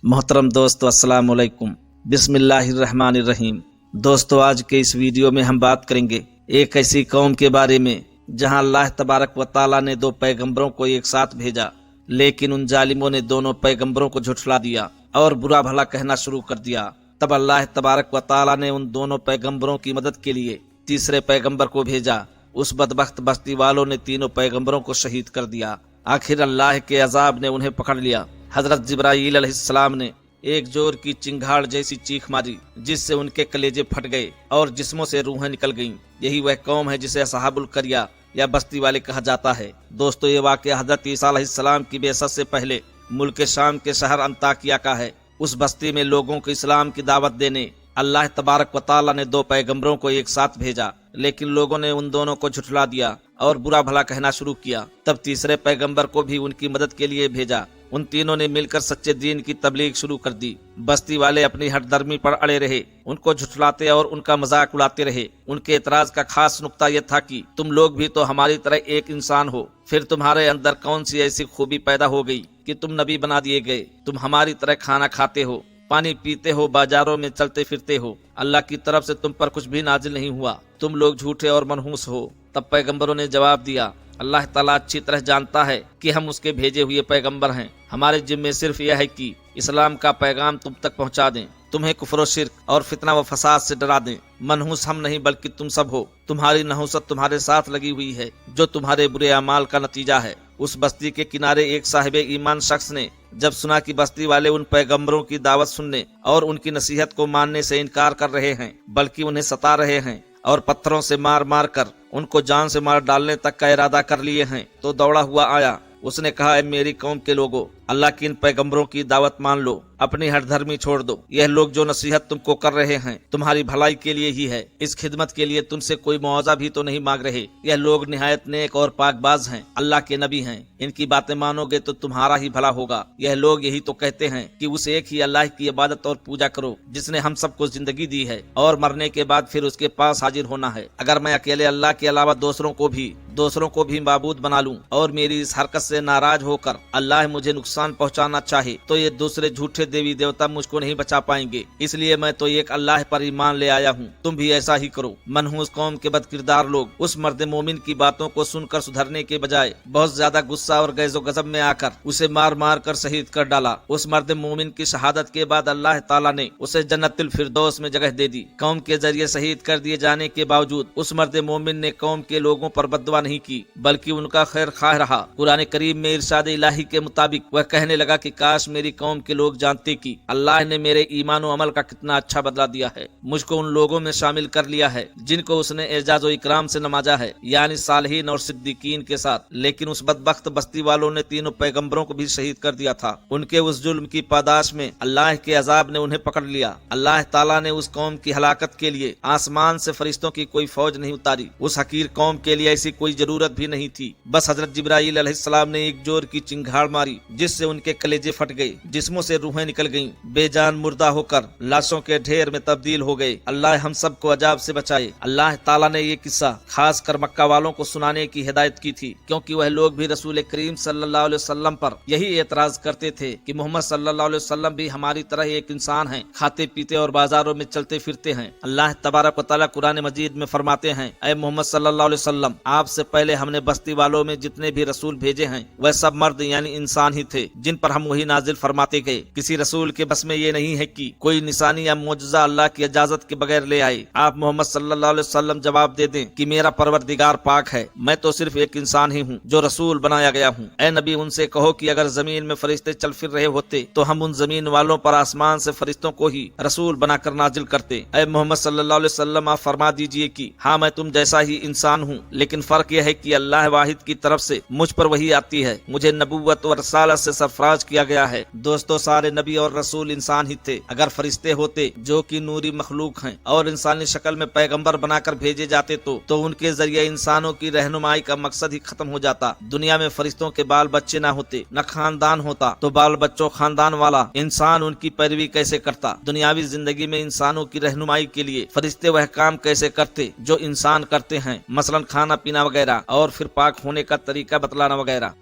मोहतरम दोस्तों, अस्सलाम वालेकुम। बिस्मिल्लाहिर्रहमानिर्रहीम। दोस्तों, आज के इस वीडियो में हम बात करेंगे एक ऐसी कौम के बारे में जहां अल्लाह तबारक व ताला ने दो पैगंबरों को एक साथ भेजा, लेकिन उन जालिमों ने दोनों पैगंबरों को झुठला दिया और बुरा भला कहना शुरू कर दिया। तब अल्लाह तबारक व ताला ने उन दोनों पैगंबरों की मदद के लिए तीसरे पैगंबर को भेजा। उस बदबख्त बस्ती वालों ने तीनों पैगंबरों को शहीद कर दिया। आखिर अल्लाह के अजाब ने उन्हें पकड़ लिया। हजरत जिब्राईल अलैहिस्सलाम ने एक जोर की चिंगाड़ जैसी चीख मारी, जिससे उनके कलेजे फट गए और जिस्मों से रूहें निकल गईं। यही वह कौम है जिसे असहाबुल करिया या बस्ती वाले कहा जाता है। दोस्तों, ये वाक़या हजरत ईसा अलैहिस्सलाम की बेअसत से पहले मुल्क शाम के शहर अंताकिया का है। उस बस्ती में लोगों को इस्लाम की दावत देने अल्लाह तबारक व ताला ने दो पैगंबरों को एक साथ भेजा, लेकिन लोगों ने उन दोनों को झुठला दिया और बुरा भला कहना शुरू किया। तब तीसरे पैगंबर को भी उनकी मदद के लिए भेजा। उन तीनों ने मिलकर सच्चे दीन की तबलीग शुरू कर दी। बस्ती वाले अपनी हठधर्मी पर अड़े रहे, उनको झुठलाते और उनका मजाक उड़ाते रहे। उनके एतराज का खास नुक्ता यह था कि तुम लोग भी तो हमारी तरह एक इंसान हो, फिर तुम्हारे अंदर कौन सी ऐसी खूबी पैदा हो गई कि तुम नबी बना दिए गए। तुम हमारी तरह खाना खाते हो, पानी पीते हो, बाजारों में चलते फिरते हो। अल्लाह की तरफ से तुम पर कुछ भी नाजिल नहीं हुआ, तुम लोग झूठे और मनहूस हो। तब पैगंबरों ने जवाब दिया, अल्लाह ताला अच्छी तरह जानता है कि हम उसके भेजे हुए पैगंबर हैं। हमारे जिम्मे सिर्फ यह है कि इस्लाम का पैगाम तुम तक पहुंचा दें, तुम्हें कुफ्र शिर्क और फितना व फसाद से डरा दें। मनहूस हम नहीं बल्कि तुम सब हो। तुम्हारी नहुसत तुम्हारे साथ लगी हुई है, जो तुम्हारे बुरे अमाल का नतीजा है। उस बस्ती के किनारे एक साहिबे ईमान शख्स ने जब सुना कि बस्ती वाले उन पैगंबरों की दावत सुनने और उनकी नसीहत को मानने से इनकार कर रहे हैं, बल्कि उन्हें सता रहे हैं और पत्थरों से मार मार कर उनको जान से मार डालने तक का इरादा कर लिए हैं, तो दौड़ा हुआ आया। उसने कहा, ऐ मेरी कौम के लोगों, अल्लाह की इन पैगंबरों की दावत मान लो, अपनी हठधर्मी छोड़ दो। यह लोग जो नसीहत तुमको कर रहे हैं तुम्हारी भलाई के लिए ही है। इस खिदमत के लिए तुमसे कोई मुआवजा भी तो नहीं मांग रहे। यह लोग निहायत नेक और पाकबाज हैं, अल्लाह के नबी हैं। इनकी बातें मानोगे तो तुम्हारा ही भला होगा। यह लोग यही तो कहते हैं कि उस एक ही अल्लाह की इबादत और पूजा करो जिसने हम सबको जिंदगी दी है और मरने के बाद फिर उसके पास हाजिर होना है। अगर मैं अकेले अल्लाह के अलावा दूसरों को भी माबूद बना लूं और मेरी इस हरकत से नाराज होकर अल्लाह मुझे नुकसान पहुंचाना चाहे, तो ये दूसरे झूठे देवी देवता मुझको नहीं बचा पाएंगे। इसलिए मैं तो एक अल्लाह पर ईमान ले आया हूँ, तुम भी ऐसा ही करो। मनहूस कौम के बदकिरदार लोग उस मर्द मोमिन की बातों को सुनकर सुधरने के बजाय बहुत ज्यादा गुस्सा और गैज़ो गज़ब में आकर उसे मार मार कर शहीद कर डाला। उस मर्द मोमिन की शहादत के बाद अल्लाह ताला ने उसे जन्नतुल फिरदौस में जगह दे दी। कौम के जरिए शहीद कर दिए जाने के बावजूद उस मर्द मोमिन ने कौम के लोगों पर बद्दुआ नहीं की, बल्कि उनका खैर खाह रहा। कुरान करीम में इरशाद इलाही के मुताबिक वह कहने लगा कि काश मेरी कौम के लोग जानते कि अल्लाह ने मेरे ईमान और अमल का कितना अच्छा बदला दिया है। मुझको उन लोगों में शामिल कर लिया है जिनको उसने एजाज और इकराम से नवाजा है, यानी सालिहीन और सिद्दीकीन के साथ। लेकिन उस बदबख्त बस्ती वालों ने तीनों पैगंबरों को भी शहीद कर दिया था। उनके उस जुल्म की पादाश में अल्लाह के अजाब ने उन्हें पकड़ लिया। अल्लाह ताला ने उस कौम की हलाकत के लिए आसमान से फरिश्तों की कोई फौज नहीं उतारी। उस हकीर कौम के लिए ऐसी कोई जरूरत भी नहीं थी। बस हजरत जिब्राईल अलैहिस्सलाम ने एक जोर की चिंगाड़ मारी, जिससे उनके कलेजे फट गए, जिस्मों से रूहें निकल गईं, बेजान मुर्दा होकर लाशों के ढेर में तब्दील हो गए। अल्लाह हम सबको अजाब से बचाए। अल्लाह ताला ने ये किस्सा खास कर मक्का वालों को सुनाने की हिदायत की थी, क्योंकि वह लोग भी रसूल करीम सल्लल्लाहु अलैहि वसल्लम पर यही एतराज करते थे कि मोहम्मद सल्लल्लाहु अलैहि वसल्लम भी हमारी तरह एक इंसान हैं, खाते पीते और बाजारों में चलते फिरते हैं। अल्लाह तबारक व तआला कुरान मजीद में फरमाते हैं, ऐ मोहम्मद सल्लल्लाहु अलैहि वसल्लम, आपसे पहले हमने बस्ती वालों में जितने भी रसूल भेजे हैं वह सब मर्द यानी इंसान ही थे, जिन पर हम वही नाजिल फरमाते गए। किसी रसूल के बस में ये नहीं है कि कोई निशानी या मौजज़ा अल्लाह की इजाजत के बगैर ले आए। आप मोहम्मद सल्लल्लाहु अलैहि वसल्लम जवाब दे दें कि मेरा परवरदिगार पाक है, मैं तो सिर्फ एक इंसान ही हूँ जो रसूल बनाया गया हूँ। ऐ नबी, उनसे कहो कि अगर जमीन में फरिश्ते चल फिर रहे होते तो हम उन जमीन वालों पर आसमान से फरिश्तों को ही रसूल बनाकर नाजिल करते। ऐ मोहम्मद सल्लल्लाहु अलैहि वसल्लम, आप फरमा दीजिए कि हाँ, मैं तुम जैसा ही इंसान हूँ, लेकिन फर्क यह है कि अल्लाह वाहिद की तरफ से मुझ पर वही आती है। मुझे नबूवत और रसालत से सरफराज किया गया है। दोस्तों, सारे नबी और रसूल इंसान ही थे। अगर फरिश्ते होते जो कि नूरी मखलूक हैं और इंसानी शक्ल में पैगंबर बनाकर भेजे जाते तो उनके जरिए इंसानों की रहनुमाई का मकसद ही खत्म हो जाता। दुनिया में फरिश्तों के बाल बच्चे ना होते, न खानदान होता, तो बाल बच्चों खानदान वाला इंसान उनकी पैरवी कैसे करता। दुनियावी जिंदगी में इंसानों की रहनुमाई के लिए फरिश्ते वह काम कैसे करते जो इंसान करते हैं, मसलन खाना पीना वगैरह और फिर पाक होने का तरीका बतलाना वगैरह।